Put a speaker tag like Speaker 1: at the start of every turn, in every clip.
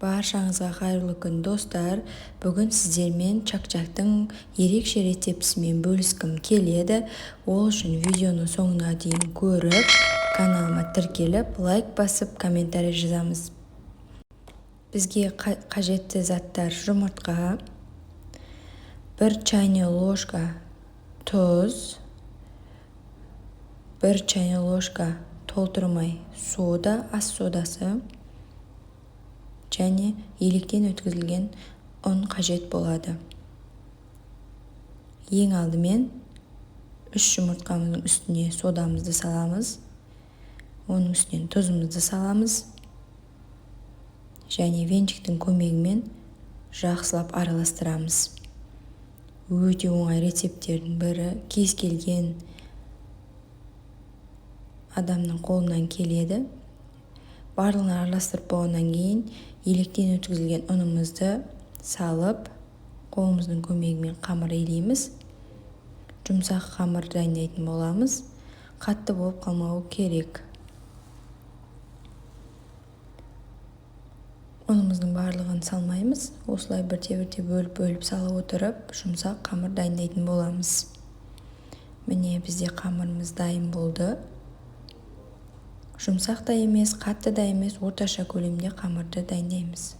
Speaker 1: Баршаңызға қайырлы күн достар. Бүгін сіздермен чак-чактың ерекше рецептісімен бөліскім келеді. Ол үшін видеоны соңына дейін көріп, каналыма тіркеліп, лайк басып, комментарий жазамыз. Бізге қажетті заттар: жұмыртқа, 1 чайный ложка тұз, 1 чайный ложка толтырмай сода, ас содасы және електен өткізілген ұн қажет болады. Ең алдымен 3 жұмыртқамыздың үстіне содамызды саламыз, оның үстінен тұзымызды саламыз және венчиктің көмегімен жақсылап араластырамыз. Өте оңай рецепттердің бірі, кез келген адамның қолынан келеді. Барлығын араластырып болғаннан кейін електен өткізілген ұнымызды салып, қолымыздың көмегімен қамыр илейміз. Жұмсақ қамыр дайындайтын боламыз. Қатты болып қалмауы керек. Ұнымыздың барлығын салмаймыз. Осылай бірте-бірте бөліп салып отырып, жұмсақ қамыр дайындайтын боламыз. Міне бізде қамырымыз дайын болды. Жұмсақ та емес, қатты да емес, орташа көлемде қамырды дайындаймыз.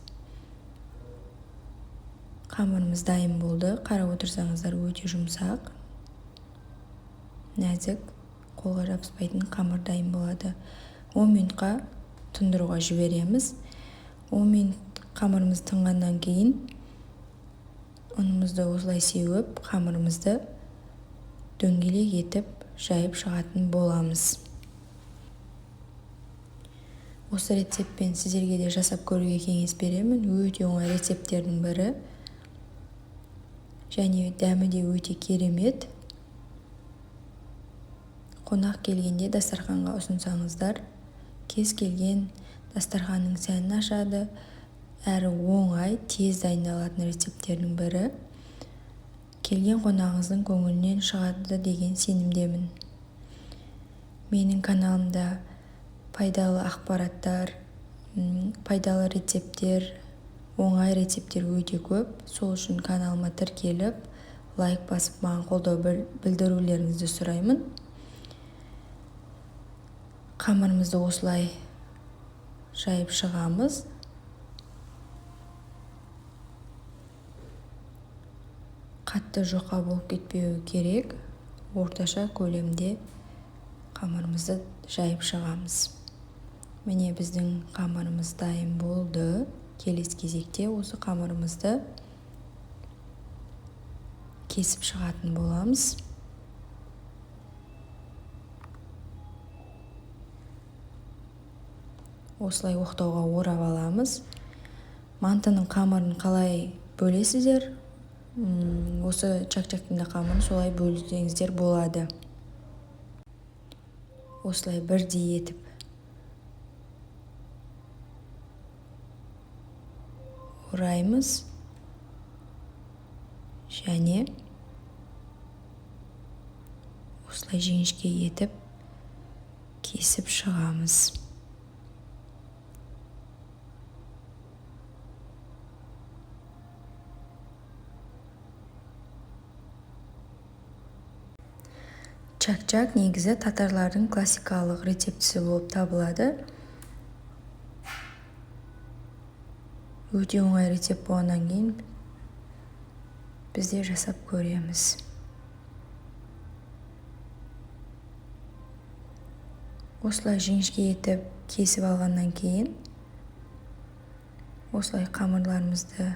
Speaker 1: Қамырымыз дайын болды. Қарап отырсаңыздар, өте жұмсақ, нәзік, қолға жабыспайтын қамыр дайын болады. 10 минутқа тұндыруға жібереміз. 10 минут қамырымыз тынғаннан кейін ұнымызды осылай сеуіп, қамырымызды дөңгелек етіп жайып шығатын боламыз. Осы рецептпен сіздерге де жасап көруге кеңес беремін. Өте оңай рецепттердің бірі. Және дәмі де өте керемет. Қонақ келгенде дастарханға ұсынсаңыздар, кез келген дастарханның сәнін ашады. Әрі оңай, тез дайындалатын рецепттердің бірі. Келген қонағыңыздың көңілінен шығады деген сенімдемін. Менің каналымда пайдалы ақпараттар, пайдалы рецепттер, оңай рецепттер өте көп. Сол үшін каналыма тіркеліп, лайк басып, маған қолдау білдірулеріңізді сұраймын. Қамырымызды осылай жайып шығамыз. Қатты жұқа болып кетпеуі керек. Орташа көлемде қамырымызды жайып шығамыз. Міне біздің қамырымыз дайын болды. Келесі кезекте осы қамырымызды кесіп шығатын боламыз. Осылай оқтауға орап аламыз. Мантының қамырын қалай бөлесіздер? Осы чак-чактың да қамырын солай бөлсеңіздер болады. Осылай бірдей етіп ораймыз және осылай жіңішке етіп кесіп шығамыз. Чак-чак негізі татарлардың классикалық рецептісі болып табылады. Өте оңай рецепт болғаннан кейін бізде жасап көреміз. Осылай жіңішке етіп кесіп алғаннан кейін осылай қамырларымызды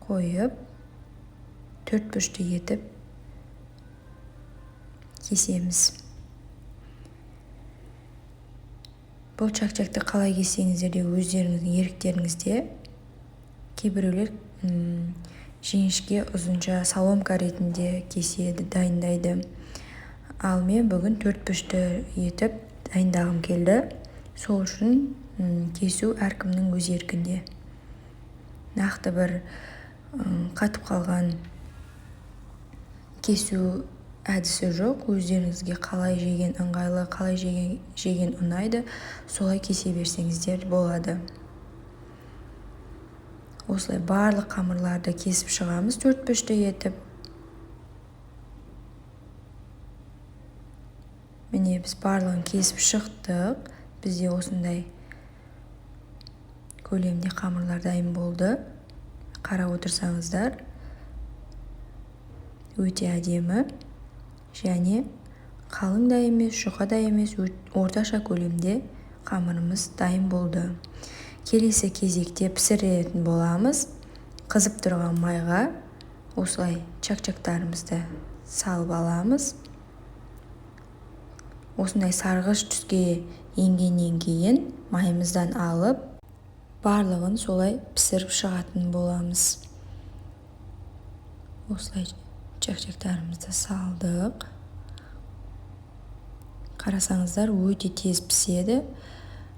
Speaker 1: қойып, 4 бұрышты етіп кесеміз. Бұл чак-чакты қалай кессеңіздер де өздеріңіздің еріктеріңізде. Кейбіреулер жіңішке ұзынша соломка ретінде кеседі, дайындайды. Ал мен бүгін 4 бұрышты етіп дайындағым келді. Сол үшін кесу әркімнің өз еркінде. Нақты бір қатып қалған кесу әдісі жоқ. Өздеріңізге қалай жеген ыңғайлы, қалай жеген ұнайды, солай кесе берсеңіздер болады. осылай барлық қамырларды кесіп шығамыз 4-5 етіп. Міне біз барлығын кесіп шықтық. Бізде осындай көлемде қамырлар дайын болды. Қарап отырсаңыздар, өте әдемі және қалың да емес, жұқа да емес, орташа көлемде қамырымыз дайын болды. Келесі кезекте пісіретін боламыз. Қызып тұрған майға осылай чак-чактарымызды салып аламыз. Осындай сарғыш түске енгеннен кейін майымыздан алып, барлығын солай пісіріп шығатын боламыз. Осылай чак-чактарымызды салдық. Қарасаңыздар, өте тез піседі.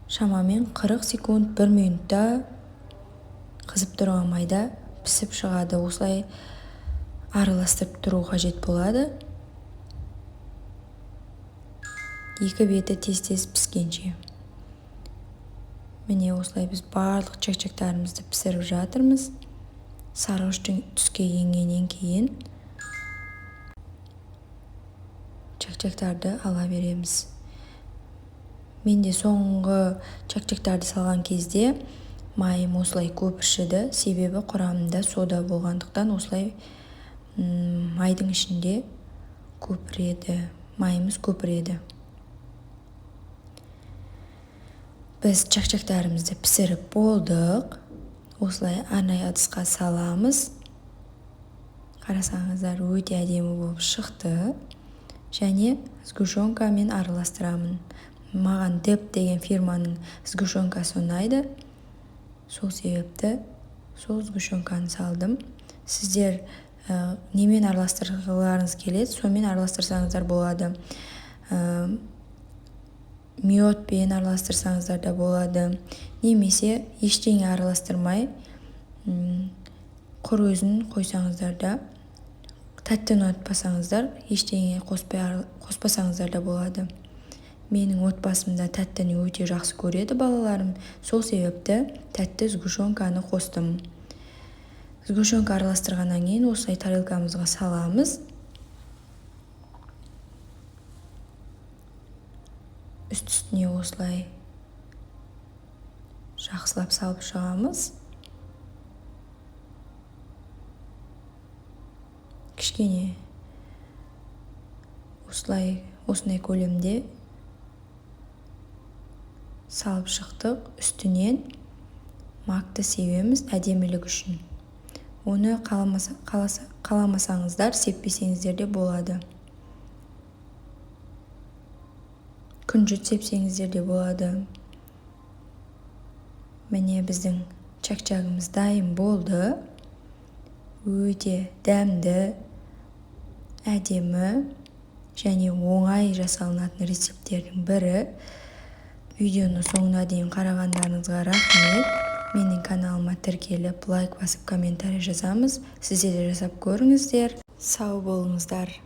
Speaker 1: Шамамен 40 секунд, 1 минутта қызып тұрған майда пісіп шығады. Осылай араластырып тұру қажет болады. Екі беті тез-тез піскенше. Міне осылай біз барлық чак-чактарымызды пісіріп жатырмыз. Сарғыш түске енгеннен кейін чак-чактарды ала береміз. Менде соңғы чак-чактарды салған кезде майым осылай көп ішіді. Себебі құрамында сода болғандықтан осылай майдың ішінде көпіреді. Майымыз көпіреді. Біз чак-чактарымызды пісіріп болдық. Осылай арнайы ыдысқа саламыз. Қарасаңыздар, өте әдемі болып шықты. Және сгущенкамен араластырамын. Маған деп деген фирманың сгущенкасы ұнайды. Сол себепті сол сгущенканы салдым. Сіздер немен араластырғыларыңыз келеді, сонымен араластырсаңыздар болады. Миотпен араластырсаңыздар да болады. Немесе ештеңе араластырмай құр өзін қойсаңыздар да, тәтті ұнатпасаңыздар, ештеңе қоспасаңыздар да болады. Менің отбасымда тәттіні өте жақсы көреді балаларым. Сол себепті тәтті сгущенканы қостым. Сгущенка араластырғаннан кейін осылай тарелкамызға саламыз. Үст-үстіне осылай жақсылап салып шығамыз. Кішкене осындай көлемде салып шықтық. Үстінен макты себеміз әдемілік үшін. Оны қаламасаңыздар, сеппесеңіздер де болады. Күнжіт сепсеңіздер де болады. Міне біздің чак-чагымыз дайын болды. Өте дәмді, әдемі және оңай жасалынатын рецепттердің бірі. Видеоны соңына дейін қарағандарыңызға рахмет. Менің каналыма тіркеліп, лайк басып, комментарий жазамыз. Сіздер де жасап көріңіздер. Сау болыңыздар.